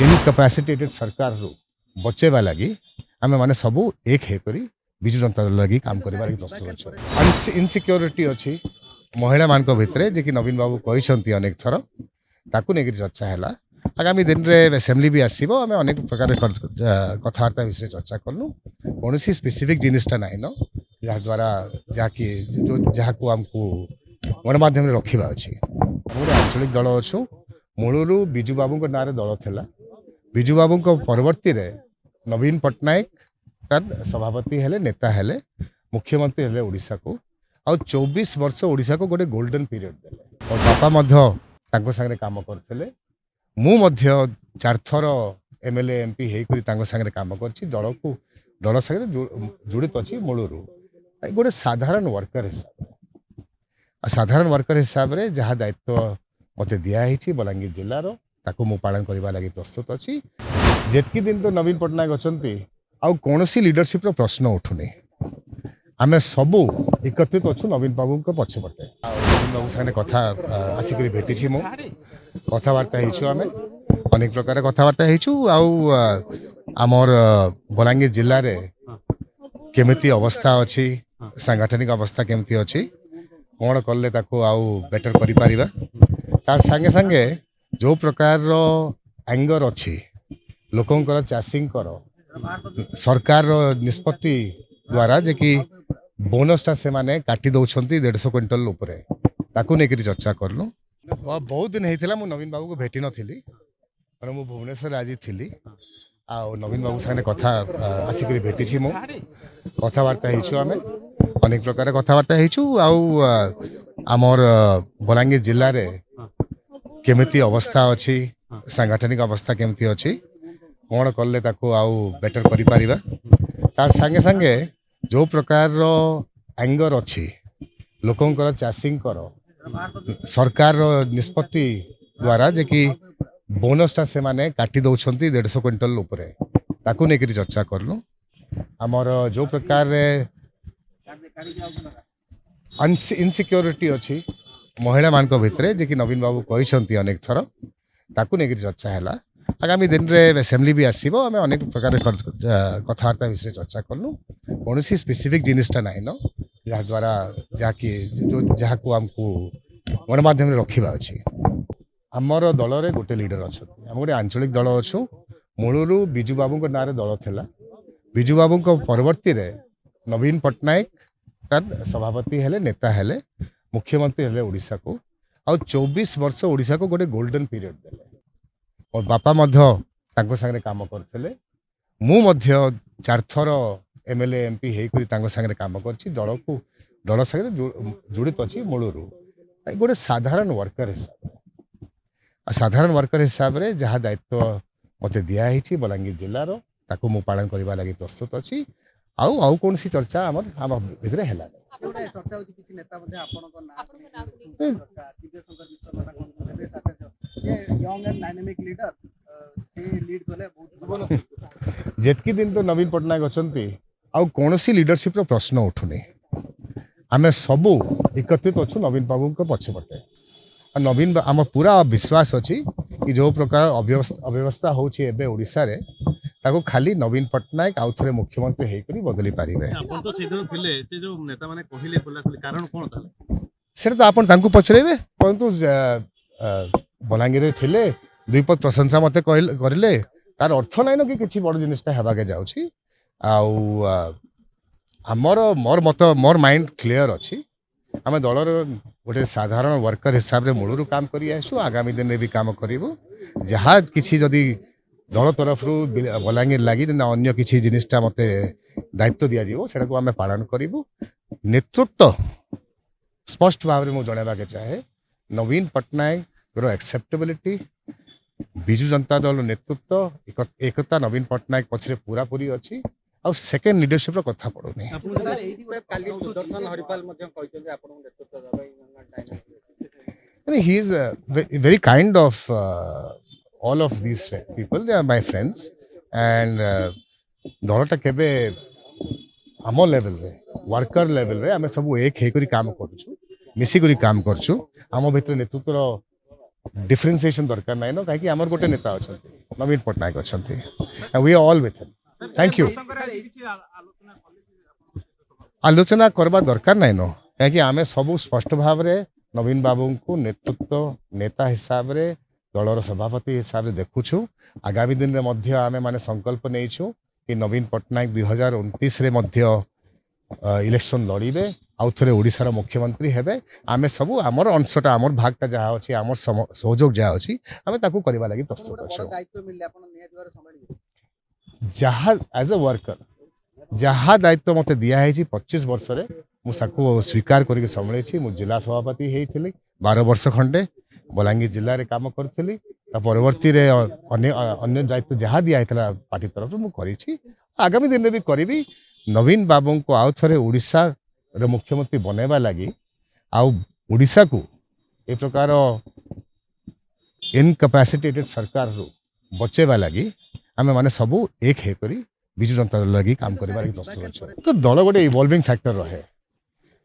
Incapacitated सरकार रू बचेवा लगी आम मैंने सबू एक हेकरी विजु जनता दल लगी काम करने लगी प्रस्तुत अच्छे इनसिक्योरिटी अच्छी महिला मान भितर जे कि नवीन बाबू कहते अनेक थर ताकू नहीं चर्चा है आगामी दिन में असेंबली भी आसो आम अनेक प्रकार कथबार्ता विषय चर्चा कलु कौन स्पेसिफिक जिनटा ना न जहाद्वारा जहाँकि जहाँ को आमको गणमाध्यम रखा अच्छी गोटे आंचलिक दल अच्छु मूलरू विजु बाबू ना दल था विजु बाबू परवर्ती नवीन पट्टनायक तार सभापति हेले नेता हेले मुख्यमंत्री हेले ओडिशा को आ 24 वर्ष ओडिशा को गोटे गोल्डन पीरियड देले और बापा संगे काम करते मु 4 थर एमएलए एमपी होकर संगे काम कर दल संगे जुड़ित अच्छी मूलरू गोटे साधारण वर्कर हिसाब से जहाँ दायित्व मत दिखाई बलांगीर जिलार ताकू मु पालन करने लगी प्रस्तुत अच्छी जेतकी दिन तो नवीन पट्टनायक अच्छा आउ कौन लीडरशिप प्रश्न उठुनी आम सबू एकत्रित अच्छु नवीन बाबू पछपटे नवीन बाबू सामने कथा आसिक भेटी मु कथबार्ता आम अनेक प्रकार कथबार्ता आमर बलांगीर जिले में केमिति अवस्था अच्छी सांगठनिक अवस्था केमती अच्छी कौन कले आउ बेटर करिपारिबा तार संगे संगे जो प्रकार एंगर अच्छी लोकंकर चाषींकर सरकार निष्पत्ति द्वारा जे कि बोनसटा से माने काटी दौरान 150 क्विंटल उपरे ताकू नहीं चर्चा करलु बहुत दिन होता मु नवीन बाबू को भेटी नी मु भुवनेश्वर आज थी आ नवीन बाबू सामने कथा आसिक भेटी मु कथबार्ता आम अनेक प्रकार कथबार्ता आमर बलांगीर जिले में केमिति अवस्था अच्छी सांगठनिक अवस्था केमती अच्छी कौन कले आउ बेटर करिपारिबा तार संगे संगे जो प्रकार एंगर अच्छी लोकंकर चाषींकर सरकार निष्पत्ति द्वारा जे कि बोनसटा से माने काटी दौरान 150 क्विंटल उपरे ताकू नहीं चर्चा करलु आमर जो प्रकार इनसिक्योरिटी अच्छी महिला मान भितर जे कि नवीन बाबू कहते अनेक थर ताकू नहीं चर्चा है आगामी दिन में असेंबली भी आसो आम अनेक प्रकार कथबार्ता विषय चर्चा कलु कौन स्पेसिफिक जिनटा ना न जहाद्वारा जहाँकि जहाँ को आमको गणमाध्यम रखा अच्छी आमर दल में गोटे लीडर अच्छा आम गोटे आंचलिक दल अच्छु मूलरू विजु बाबू ना दल था विजु बाबू परवर्ती नवीन पट्टनायक तार सभापति हेले नेता हेले मुख्यमंत्री हेले ओडिशा को आ 24 वर्ष ओडिशा को गोटे गोल्डन पीरियड देले और बापा संगे काम करते मु 4 थर एमएलए एमपी होकर संगे काम कर दल संगे जुड़ित अच्छी मूलरू गोटे साधारण वर्कर हिसाब से जहाँ दायित्व मत दिखाई बलांगीर जिलार ताकू मु पालन करने लगी प्रस्तुत अच्छी आउ कौन चर्चा आम भितर है जेतकी दिन तो नवीन पट्टनायक अच्छा आउ कौन लीडरशिप प्रश्न उठुनी आम सबू एकत्रित अच्छु नवीन बाबू पछपटे नवीन आम पूरा विश्वास अच्छी कि जो प्रकार अव्यवस्था होची ओडिशा रे ताको खाली नवीन पट्टनायक आउ थे मुख्यमंत्री होकर बदली पारे तो आप पचरेबे परंतु बलांगीर थे दुईपद प्रशंसा मत करें तार अर्थ नाइन कि किसी बड़ जिनटा हेबाके जाऊँगी आमर मोर माइंड क्लियर अच्छी आम दलर गोटे साधारण वर्कर हिसाब से मूलरू काम कर आगामी दिन में भी काम करूँ जहाँ किसी जदि दल तरफ बलांगीर लगी अन्य किसी जिनटा मत दायित्व दिज्व से आम पालन करूँ नेतृत्व स्पष्ट भाव में मुझे जनवाक चाहे नवीन पट्टनायक एक्सेप्टेबिलिटी विजु जनता दल नेतृत्व एकता नवीन पट्टनायक पछरे पूरा पूरी अच्छी आ सेकेंड लीडरशिप कथा पड़ूनी he is very kind of all of these people. They are my friends and दलटा केबे आम लेवल रे वर्कर लेवल रे आम सब एक होकर काम करूँ मिसिक काम करूँ आम भर नेतृत्व डिफरेन्सिएसन दरकार नाइन ना कहीं आमर गोटे नेता अच्छा नवीन पट्टनायक अच्छा we are all with him thank you आलोचना करबा दरकार नाइन न कहीं आम सब स्पष्ट भाव में नवीन बाबू को नेतृत्व नेता हिसाब से दलर सभापति हिसाब से देखुछु आगामी दिन में मध्य आमे माने संकल्प नहींछु कि नवीन पट्टनायक 2029 रे मध्य इलेक्शन लड़िबे आउ थे ओडिशार मुख्यमंत्री हेबे आमे सबू आमर अंशटा आमर भागटा जहाँ अच्छी आमर सहयोग जहाँ अच्छी आमे ताकू करबा लागि प्रस्तुत अछु जहाँ एज अ वर्कर जहाँ दायित्व मते दिया है 25 वर्ष रे मुझे स्वीकार करके संभाई मु जिला सभापति होती 12 वर्ष खंडे बलांगीर जिले में काम करी परवर्ती अन्य दायित्व जहाँ दिखाई पार्टी तरफ मुझे आगामी दिन में भी करी नवीन बाबू को आउ थे ओडिशा रे मुख्यमंत्री बनैबा लगी ओडिशा को ए प्रकार इनकैपेसिटेटेड सरकार रू बचेबा लगी आमे माने सबू एक हे करी बिजु जनता दल लगी काम करबा लगी प्रस्तुत अछि दल गोटे इवॉल्विंग फैक्टर रहे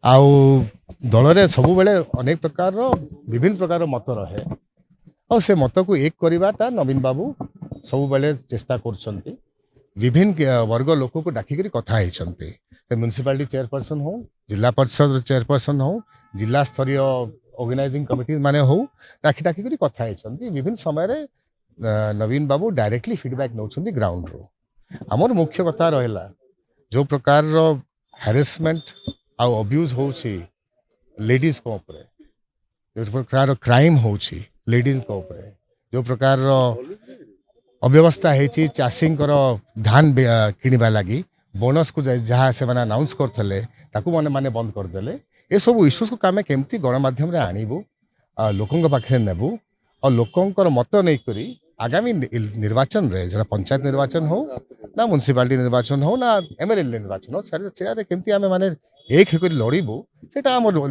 आउ दल रे सबु बेले अनेक प्रकार विभिन्न प्रकार मत रहे और से मत को एक करवाटा नवीन बाबू सबु बेले चेष्टा करछंती विभिन्न वर्ग लोक को डाकिक कथा होती म्यूनिसिपालिटी चेयरपर्सन हो जिला परिषद चेयरपर्सन हो जिला स्तरीय ऑर्गेनाइजिंग कमिटी माने हो डाकिक कथा होती विभिन्न समय नवीन बाबू डायरेक्टली फीडबैक नौछंती ग्राउंड रो आमर मुख्य कथा रहा जो प्रकार हैरेसमेंट आउ अब्यूज होची लेडीज को ऊपर जो प्रकार क्राइम होची लेडीज को ऊपर जो प्रकार अव्यवस्था है चाषी धान किणवा लगी बोनस को जहाँ से अनाउंस करते मैंने माने बंद करदे ये सब इश्यूज को आम केमती गणमाध्यम आणबू लोकों पाखे नेबू और लोकंर मत नहीं करी आगामी निर्वाचन रे जरा पंचायत निर्वाचन हो ना म्यूनिसिपालिटी निर्वाचन हो ना एमएलए निर्वाचन हो सारे केमती आम माने एक होकर लड़बू से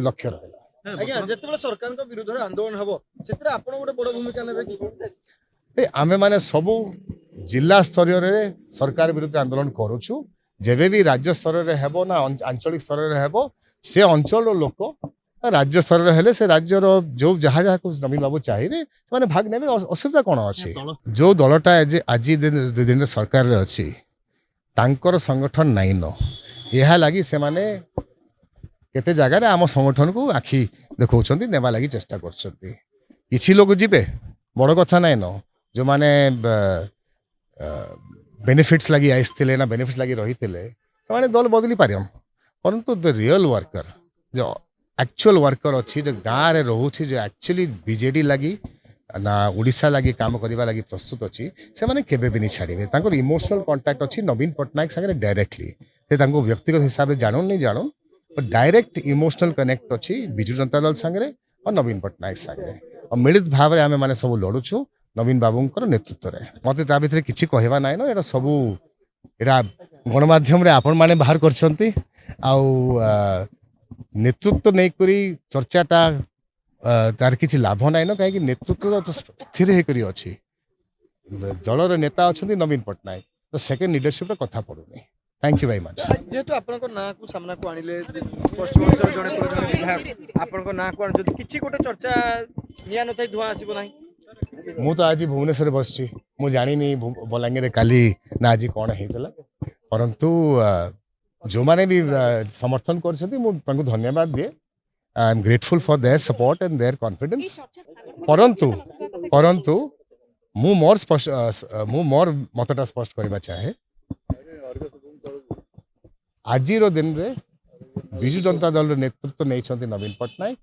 लक्ष्य रहा आज्ञा जेतेबेले सरकार को विरुद्ध रे आंदोलन हबो सेतरे आपण गोटे बड़ भूमिका नेबे कि आमे माने सबु जिला स्तर रे सरकार विरुद्ध आंदोलन करूछु जेबे भी राज्य स्तर रे हेबो ना आंचलिक स्तर रे हेबो से अंचल लोक राज्य स्तर रे हेले से राज्य रो जो जहाँ जहाँ कुछ नवीन बाबू चाहिए माने भाग नेबे असुविधा कोन अछि जो दलटा आज दिन सरकार रे अछि तांकर संगठन नाइ न यह लगी से माने केते जगह रे आम संगठन को आखि देखौछंती नेबा लगी चेष्टा करछंती किछि लोग जिबे बड़ कथा नाइ न जो माने बेनिफिट्स लगी आइसथिले ना बेनिफिट्स लगी रहिथिले माने दल बदली पारियम परंतु द रियल वर्कर जो एक्चुअल वर्कर अच्छी जो गाँव रे रोचे जो एक्चुअली बीजेडी लगी ना ओडिशा लगी काम करने लगी प्रस्तुत अच्छी से माने केबे भी नहीं छाड़े तांकर इमोशनल कांटेक्ट अच्छी नवीन पट्टनायक संगे डायरेक्टली से तांको व्यक्तिगत हिसाब से जानून नहीं जानून पर डायरेक्ट इमोशनल कनेक्ट अच्छी बिजु जनता दल संगे और नवीन पट्टनायक संगे और मिलित भाव में आम मैंने सब लड़ुछु नवीन बाबूंकर नेतृत्व में मत ता भीतर किसी कहवा ना ना सबू यहाँ गणमाध्यम रे आपण माने बाहर करछंती आउ नेतृत्व नहीं करी चर्चाटा तार किसी लाभ ना ना कहीं नेतृत्व तो स्थिर होकर अच्छी दलर नेता अच्छा नवीन पट्टनायक तो सेकेंड लीडरशिप कथा पड़ूनी थैंक यू वेरी मच जेहेतु आपन ना को सामना को आनिले पश्चिम ओडिसा जने विधायक आपन ना को जदि किछि गोटे चर्चा निया न थाई धुआ आसीबो नाही मु तो आज भुवनेश्वर बसची मु जानी नहीं बलांगीर काली ना आज कौन होता परंतु जो माने भी समर्थन कर धन्यवाद दिए I am grateful for their support and there confidence परंतु मु मोर मतटा स्पष्ट करबा चाहे आज दिन रे बिजु जनता दल नेतृत्व नहीं नवीन पट्टनायक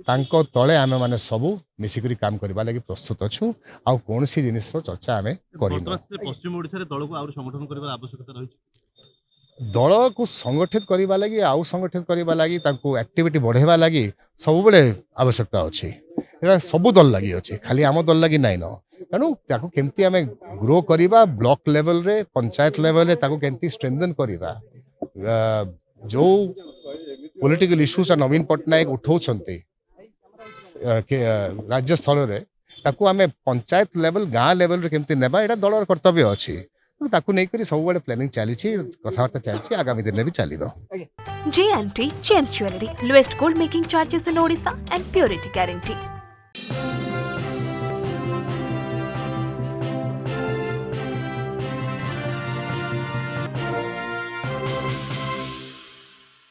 तांको तले आमे माने सबू मिसिकरी काम करबा लागि प्रस्तुत अछु आ कोनसी जिनिसरो चर्चा आमे करिनो पश्चिम ओडिसा रे दल को आउर संगठन करबा आवश्यकता रही दल को संगठित करबा लागि आउ संगठित करबा लागि तांको एक्टिविटी बढ़ेबा लागि सब बेले आवश्यकता अछि एरा सब दल लागि अछि खाली आम दल लागि नै न तेणु ताको केमती आमे ग्रो करबा ब्लॉक लेवल रे पंचायत लेवल रे ताको केमती स्ट्रेंथन करबा जो पॉलिटिकल इश्यूज नवीन पट्टनायक उठाउछंती राज्य स्तर रे ताकू आमे पंचायत लेवल गाँ लेवल रे केमती नेबा एटा दलर कर्तव्य अछि ताकू नै करी सब बडे प्लानिंग चली छी कथावार्ता चली छी आगामी दिन में भी चलिबो JNT James Jewelry, lowest gold making charges in Odisha and purity guarantee.